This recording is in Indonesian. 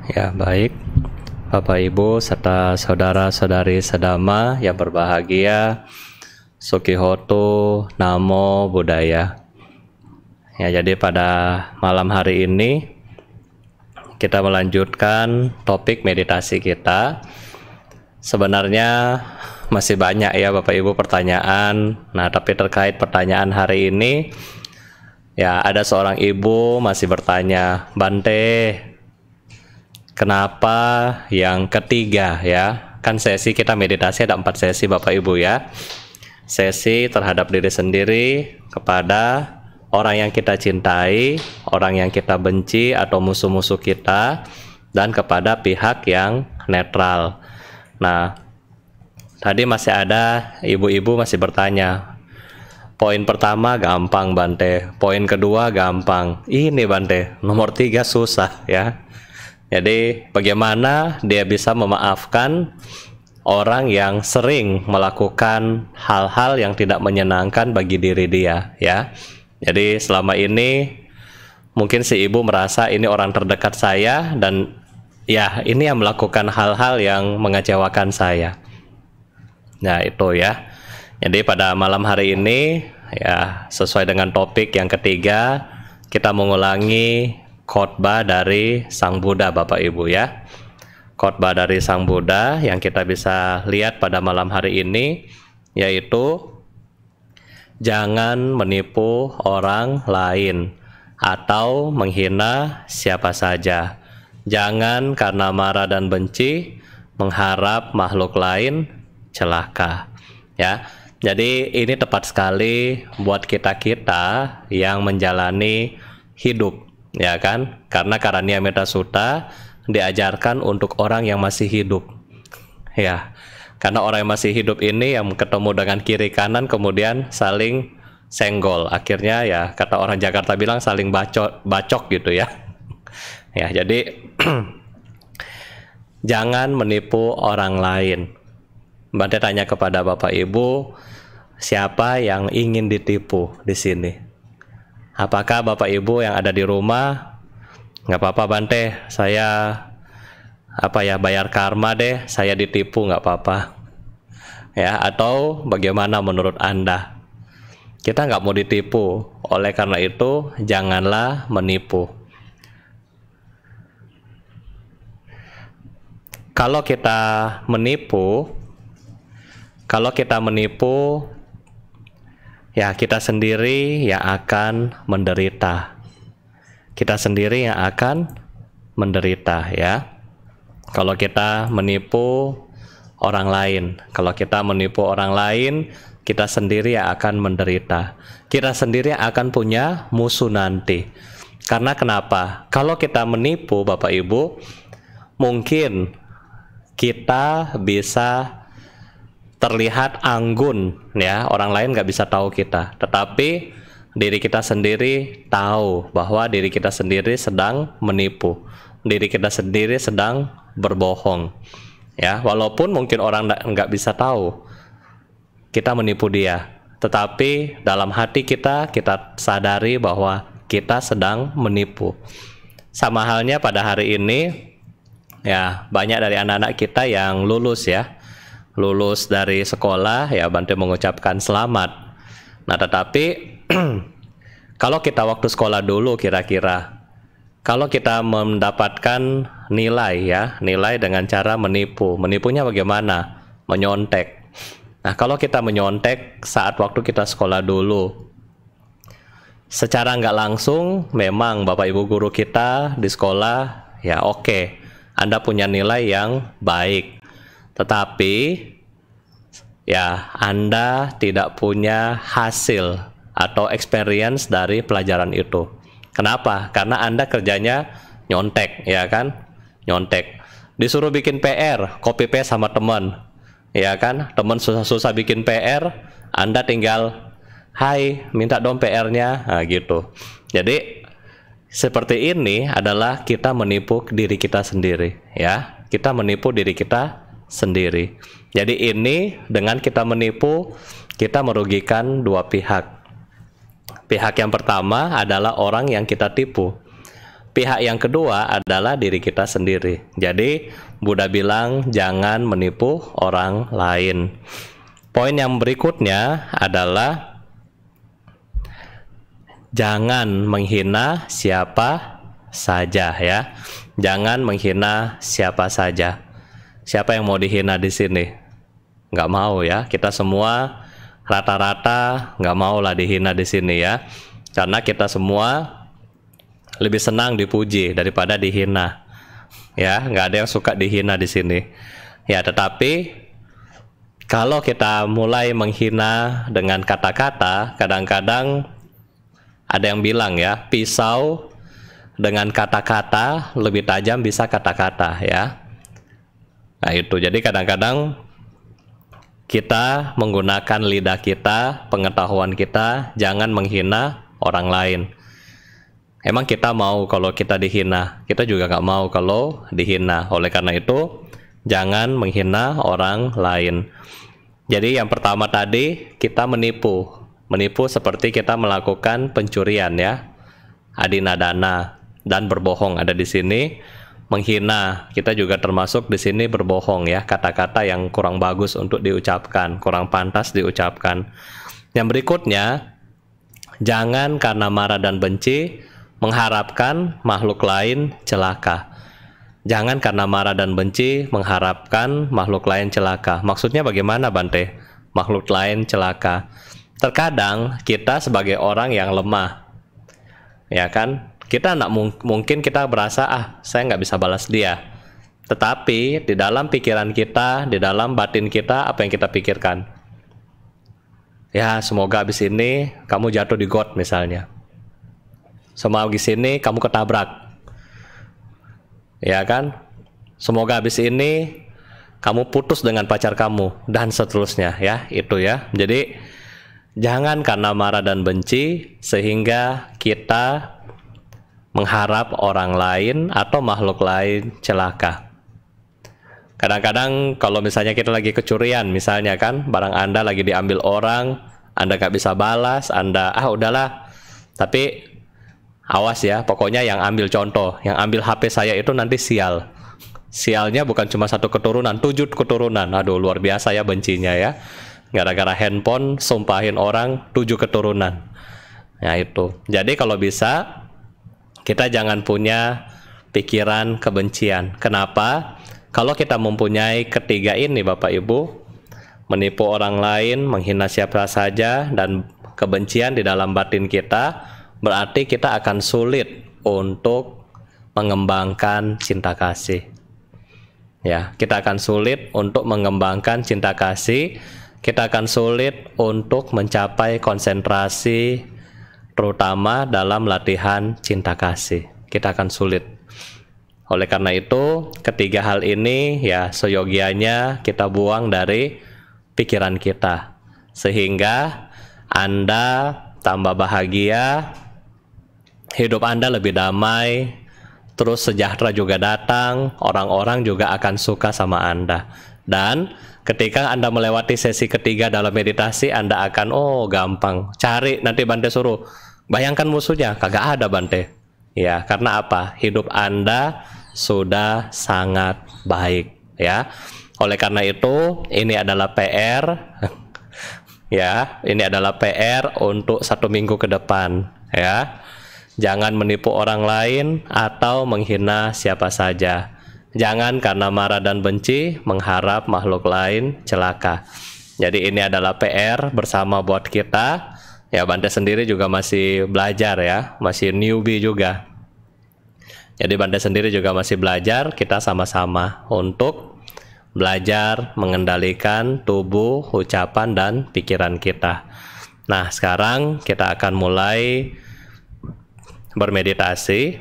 Ya, baik. Bapak Ibu serta saudara-saudari sedama yang berbahagia, Sukihoto, Namo Buddhaya. Ya, jadi pada malam hari ini kita melanjutkan topik meditasi kita. Sebenarnya masih banyak ya Bapak Ibu pertanyaan. Nah, tapi terkait pertanyaan hari ini, ya ada seorang ibu masih bertanya, Bante, kenapa yang ketiga ya? Kan sesi kita meditasi ada 4 sesi Bapak Ibu ya. Sesi terhadap diri sendiri, kepada orang yang kita cintai, orang yang kita benci atau musuh-musuh kita, dan kepada pihak yang netral. Nah, tadi masih ada ibu-ibu masih bertanya, poin pertama gampang Bante, poin kedua gampang, ini Bante, nomor 3 susah ya. Jadi bagaimana dia bisa memaafkan orang yang sering melakukan hal-hal yang tidak menyenangkan bagi diri dia ya. Jadi selama ini mungkin si ibu merasa ini orang terdekat saya dan ya ini yang melakukan hal-hal yang mengecewakan saya. Nah itu ya. Jadi pada malam hari ini ya sesuai dengan topik yang ketiga, kita mengulangi khotbah dari Sang Buddha Bapak Ibu ya. Khotbah dari Sang Buddha yang kita bisa lihat pada malam hari ini yaitu jangan menipu orang lain atau menghina siapa saja. Jangan karena marah dan benci mengharap makhluk lain celaka. Ya. Jadi ini tepat sekali buat kita-kita yang menjalani hidup, ya kan? Karena Karania Metta Sutta diajarkan untuk orang yang masih hidup. Ya. Karena orang yang masih hidup ini yang ketemu dengan kiri kanan kemudian saling senggol. Akhirnya ya kata orang Jakarta bilang saling bacok gitu ya. Ya, jadi jangan menipu orang lain. Bante tanya kepada Bapak Ibu, siapa yang ingin ditipu di sini? Apakah Bapak Ibu yang ada di rumah, nggak apa-apa Bante, saya bayar karma deh, saya ditipu nggak apa-apa ya, atau bagaimana menurut Anda? Kita nggak mau ditipu, oleh karena itu janganlah menipu. Kalau kita menipu ya kita sendiri yang akan menderita. Kita sendiri yang akan menderita ya. Kalau kita menipu orang lain, kita sendiri yang akan menderita. Kita sendiri yang akan punya musuh nanti. Karena kenapa? Kalau kita menipu Bapak Ibu, mungkin kita bisa terlihat anggun ya, orang lain nggak bisa tahu kita. Tetapi diri kita sendiri tahu bahwa diri kita sendiri sedang menipu. Diri kita sendiri sedang berbohong ya, walaupun mungkin orang nggak bisa tahu kita menipu dia, tetapi dalam hati kita sadari bahwa kita sedang menipu. Sama halnya pada hari ini ya, banyak dari anak-anak kita yang lulus dari sekolah ya, Bante mengucapkan selamat. Nah tetapi kalau kita waktu sekolah dulu kira-kira, kalau kita mendapatkan nilai dengan cara menipunya bagaimana? Menyontek. Nah kalau kita menyontek saat waktu kita sekolah dulu, secara nggak langsung memang Bapak Ibu guru kita di sekolah ya oke, Anda punya nilai yang baik, tetapi ya Anda tidak punya hasil atau experience dari pelajaran itu. Kenapa? Karena Anda kerjanya nyontek, ya kan? Nyontek. Disuruh bikin PR, copy paste sama teman, ya kan? Teman susah-susah bikin PR, Anda tinggal, hai, minta dong PR-nya, nah, gitu. Jadi seperti ini adalah kita menipu diri kita sendiri, ya. Kita menipu diri kita sendiri. Jadi ini dengan kita menipu, kita merugikan dua pihak. Pihak yang pertama adalah orang yang kita tipu. pihak yang kedua adalah diri kita sendiri. Jadi Buddha bilang jangan menipu orang lain. Poin yang berikutnya adalah jangan menghina siapa saja ya. Jangan menghina siapa saja. Siapa yang mau dihina di sini? Nggak mau ya. Kita semua rata-rata nggak mau lah dihina di sini ya. Karena kita semua lebih senang dipuji daripada dihina. Ya, nggak ada yang suka dihina di sini. Ya, tetapi kalau kita mulai menghina dengan kata-kata, kadang-kadang ada yang bilang ya, pisau dengan kata-kata lebih tajam bisa kata-kata ya. Nah itu, jadi kadang-kadang kita menggunakan lidah kita, pengetahuan kita, jangan menghina orang lain. Emang kita mau kalau kita dihina, kita juga nggak mau kalau dihina. Oleh karena itu, jangan menghina orang lain. Jadi yang pertama tadi, kita menipu. Menipu seperti kita melakukan pencurian ya, adinadana, dan berbohong ada di sini. Menghina, kita juga termasuk di sini berbohong ya, kata-kata yang kurang bagus untuk diucapkan, kurang pantas diucapkan. Yang berikutnya, jangan karena marah dan benci mengharapkan makhluk lain celaka. Jangan karena marah dan benci mengharapkan makhluk lain celaka. Maksudnya bagaimana Bante? Makhluk lain celaka. Terkadang kita sebagai orang yang lemah, ya kan? Kita mungkin kita berasa saya nggak bisa balas dia. Tetapi di dalam pikiran kita, di dalam batin kita, apa yang kita pikirkan? Ya semoga habis ini kamu jatuh di got misalnya. Semoga habis ini kamu ketabrak. Ya kan? Semoga habis ini kamu putus dengan pacar kamu dan seterusnya ya, itu ya. Jadi jangan karena marah dan benci sehingga kita mengharap orang lain atau makhluk lain celaka. Kadang-kadang kalau misalnya kita lagi kecurian, misalnya kan, barang Anda lagi diambil orang, Anda nggak bisa balas, Anda, udahlah. Tapi awas ya, pokoknya yang ambil contoh, yang ambil HP saya itu nanti sial. Sialnya bukan cuma 1 keturunan, 7 keturunan. Aduh, luar biasa ya bencinya ya. Gara-gara handphone, sumpahin orang 7 keturunan. Ya itu. Jadi kalau bisa, kita jangan punya pikiran kebencian. Kenapa? Kalau kita mempunyai ketiga ini Bapak Ibu, menipu orang lain, menghina siapa saja, dan kebencian di dalam batin kita, berarti kita akan sulit untuk mengembangkan cinta kasih. Ya, kita akan sulit untuk mengembangkan cinta kasih, kita akan sulit untuk mencapai konsentrasi, terutama dalam latihan cinta kasih. Kita akan sulit. Oleh karena itu, ketiga hal ini ya seyogianya kita buang dari pikiran kita, sehingga Anda tambah bahagia, hidup Anda lebih damai, terus sejahtera juga datang, orang-orang juga akan suka sama Anda. Dan ketika Anda melewati sesi ketiga dalam meditasi, Anda akan, gampang, cari, nanti Bante suruh, bayangkan musuhnya, kagak ada Bante. Ya, karena apa? Hidup Anda sudah sangat baik, ya. Oleh karena itu, ini adalah PR, ya, ini adalah PR untuk 1 minggu ke depan, ya. Jangan menipu orang lain atau menghina siapa saja. Jangan karena marah dan benci mengharap makhluk lain celaka. Jadi ini adalah PR bersama buat kita. Ya, Bante sendiri juga masih belajar ya, masih newbie juga. Jadi Bante sendiri juga masih belajar, kita sama-sama untuk belajar mengendalikan tubuh, ucapan, dan pikiran kita. Nah, sekarang kita akan mulai bermeditasi.